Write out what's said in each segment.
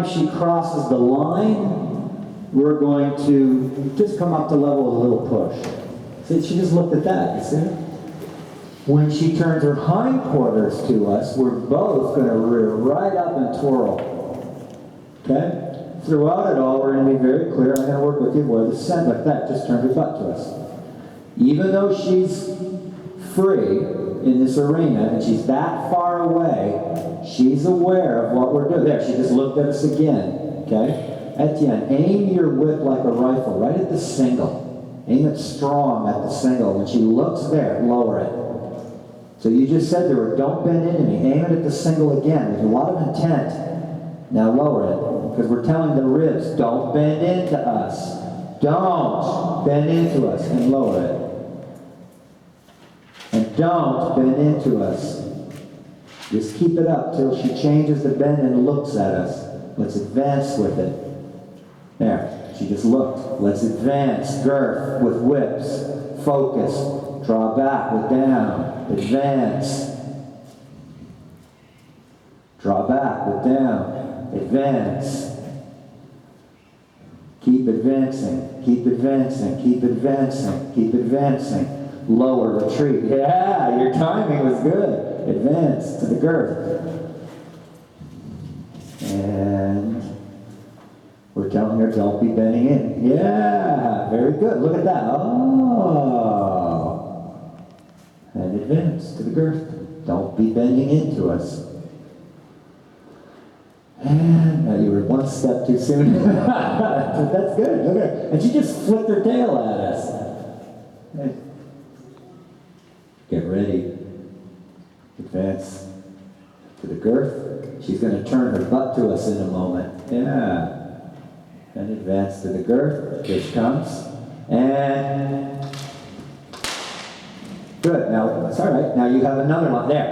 she crosses the line, we're going to just come up to level with a little push. See, she just looked at that, you see? When she turns her hindquarters to us, we're both going to rear right up and twirl. Okay? Throughout it all, we're going to be very clear. I'm going to work with you where the scent like that. Just turn her butt to us. Even though she's free in this arena and she's that far away, she's aware of what we're doing. There, she just looked at us again. Okay? Etienne, aim your whip like a rifle, right at the single. Aim it strong at the single. When she looks there, lower it. So you just said to her, don't bend into me. Aim it at the single again. There's a lot of intent. Now lower it. Because we're telling the ribs, don't bend into us. Don't bend into us. And lower it. And don't bend into us. Just keep it up till she changes the bend and looks at us. Let's advance with it. There. She just looked. Let's advance. Girth with whips. Focus. Draw back with down. Advance. Draw back with down. Advance. Keep advancing. Keep advancing. Keep advancing. Keep advancing. Lower retreat. Yeah, your timing was good. Advance to the girth. And we're telling her don't be bending in. Yeah, very good. Look at that. Oh. And advance to the girth. Don't be bending into us. And now you were one step too soon. That's good. Look at her. And she just flicked her tail at us. Get ready. Advance to the girth. She's going to turn her butt to us in a moment. Yeah. And advance to the girth. Here she comes. And good. Now, that's all right. Now you have another one there.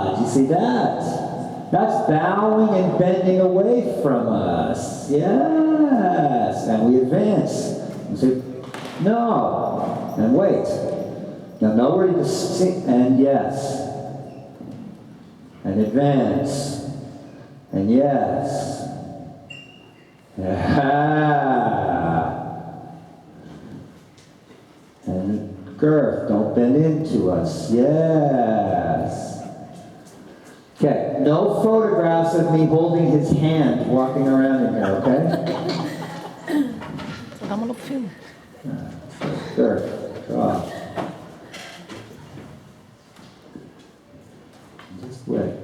Did you see that? That's bowing and bending away from us. Yes. And we advance. You say, no. And wait. Now know where you sing. And yes. And advance. And yes. Yeah. And girth, don't bend into us. Yes. Okay, no photographs of me holding his hand walking around in here, okay? Hagamos los filmes. Girth, draw. Just wait.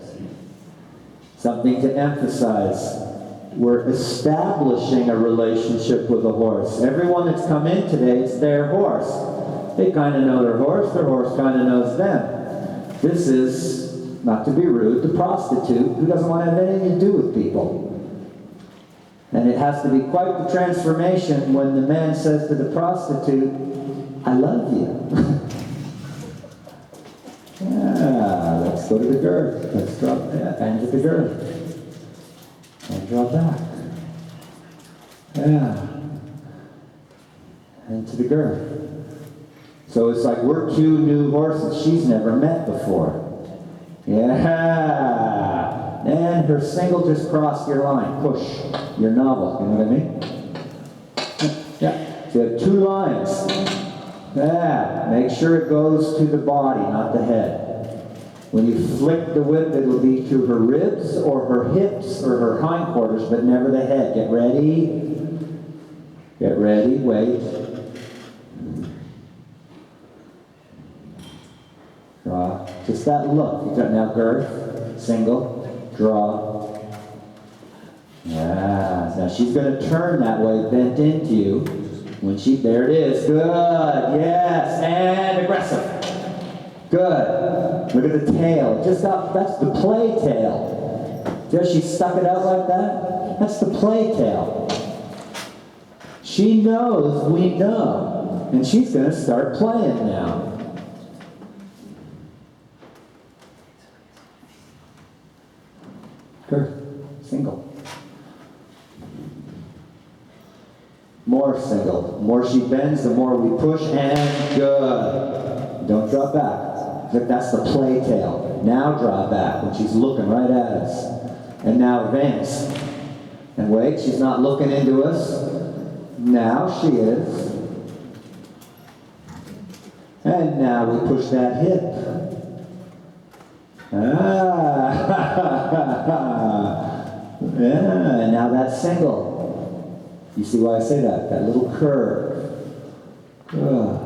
Something to emphasize. We're establishing a relationship with a horse. Everyone that's come in today, it's their horse. They kind of know their horse kind of knows them. This is, not to be rude, the prostitute who doesn't want to have anything to do with people. And it has to be quite the transformation when the man says to the prostitute, I love you. Yeah, let's go to the girth. Let's drop that and to the girth. And draw back. Yeah. And to the girth. So it's like we're two new horses she's never met before. Yeah. And her single just crossed your line. Push. Your novel. You know what I mean? Yeah. So you have two lines. Yeah. Make sure it goes to the body, not the head. When you flick the whip, it'll be to her ribs or her hips or her hindquarters, but never the head. Get ready. Get ready. Wait. Draw. Just that look. You've got now girth, single, draw. Yeah. Now she's going to turn that way, bent into you. When she, there it is. Good. Yes. And aggressive. Good. Look at the tail. Just up. That's the play tail. There, she stuck it out like that. That's the play tail. She knows we know. And she's going to start playing now. Girth. Single. More single. The more she bends, the more we push, and good. Don't drop back. That's the play tail. Now draw back when she's looking right at us. And now advance. And wait, she's not looking into us. Now she is. And now we push that hip. Yeah, and now that's single. You see why I say that? That little curve. Good.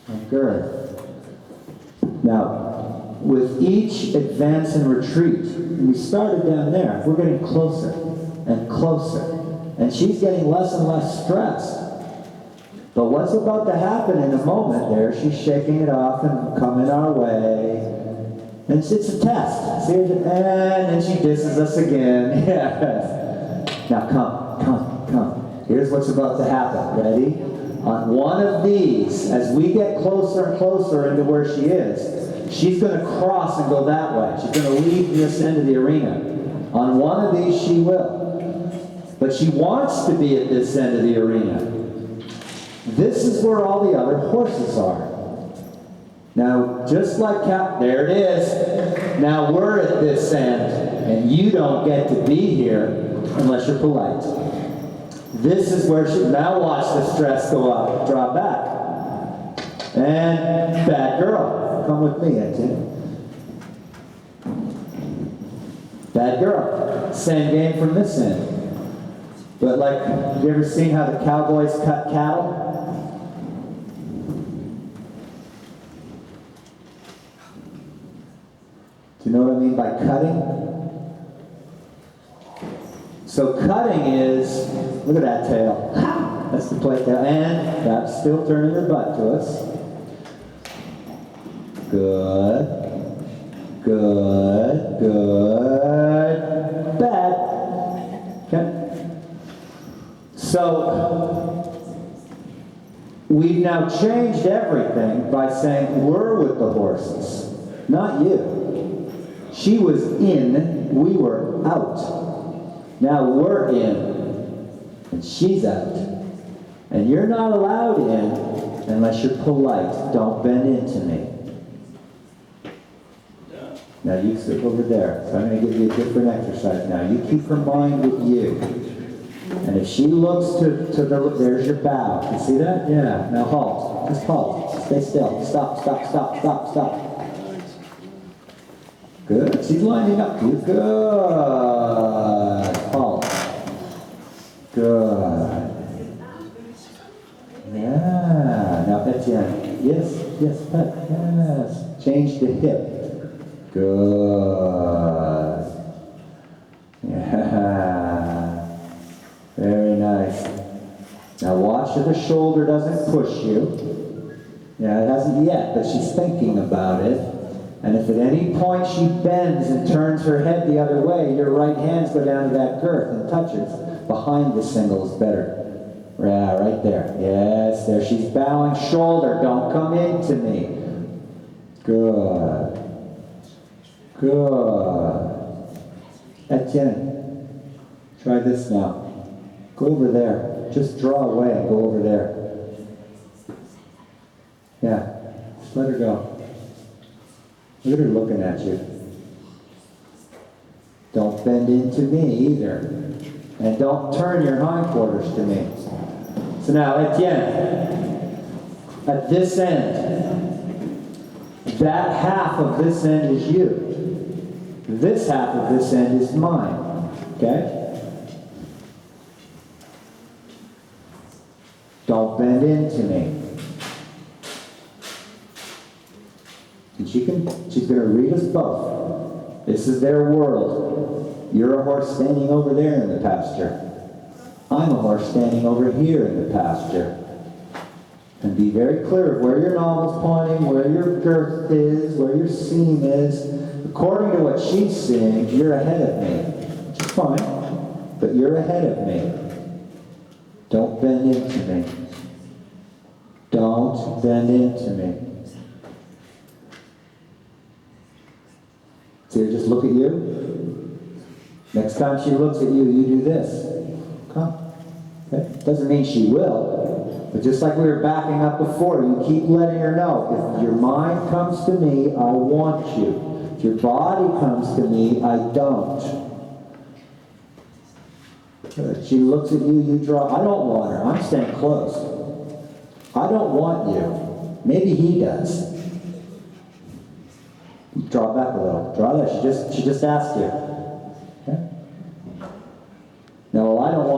And good. Now, with each advance and retreat, we started down there, we're getting closer and closer. And she's getting less and less stressed. But what's about to happen in a moment there, she's shaking it off and coming our way. And it's a test. See, and then she disses us again. Yes. Now come. Here's what's about to happen. Ready? On one of these, as we get closer and closer into where she is, she's going to cross and go that way. She's going to leave this end of the arena. On one of these, she will. But she wants to be at this end of the arena. This is where all the other horses are. Now, just like there it is. Now we're at this end, and you don't get to be here unless you're polite. This is where she, now watch the stress go up, drop back. And bad girl, come with me, Etienne. Bad girl, same game from this end. But like, have you ever seen how the cowboys cut cattle? Do you know what I mean by cutting? So cutting is, look at that tail. That's the plate tail. And that's still turning her butt to us. Good. Good. Good. Bad. Okay. So, we've now changed everything by saying we're with the horses, not you. She was in, we were out. Now we're in, and she's out. And you're not allowed in unless you're polite. Don't bend into me. Now you sit over there. So I'm going to give you a different exercise now. You keep her mind with you. And if she looks to the, there's your bow. You see that? Yeah. Now halt. Just halt. Stay still. Stop. Good. She's lining up. You good. Halt. Good. Yeah. Now Etienne. Yes, pet. Yes. Change the hip. Good. Yeah. Very nice. Now watch that the shoulder doesn't push you. Yeah, it hasn't yet, but she's thinking about it. And if at any point she bends and turns her head the other way, your right hands go down to that girth and touches. Behind the single is better. Yeah, right there. Yes, there. She's bowing shoulder. Don't come into me. Good. Good. Etienne, try this now. Go over there. Just draw away and go over there. Yeah. Just let her go. Look at her looking at you. Don't bend into me either. And don't turn your hindquarters to me. So now, Etienne, at this end, that half of this end is you. This half of this end is mine. Okay? Don't bend into me. And she's going to read us both. This is their world. You're a horse standing over there in the pasture. I'm a horse standing over here in the pasture. And be very clear of where your novel's pointing, where your girth is, where your seam is. According to what she's seeing, you're ahead of me. Which is fine, but you're ahead of me. Don't bend into me. Don't bend into me. See her just look at you? Next time she looks at you, you do this. Come. Okay? Doesn't mean she will. But just like we were backing up before, you keep letting her know, if your mind comes to me, I want you. If your body comes to me, I don't. She looks at you, you draw. I don't want her. I'm staying close. I don't want you. Maybe he does. Draw back a little. Draw there. She just asked you.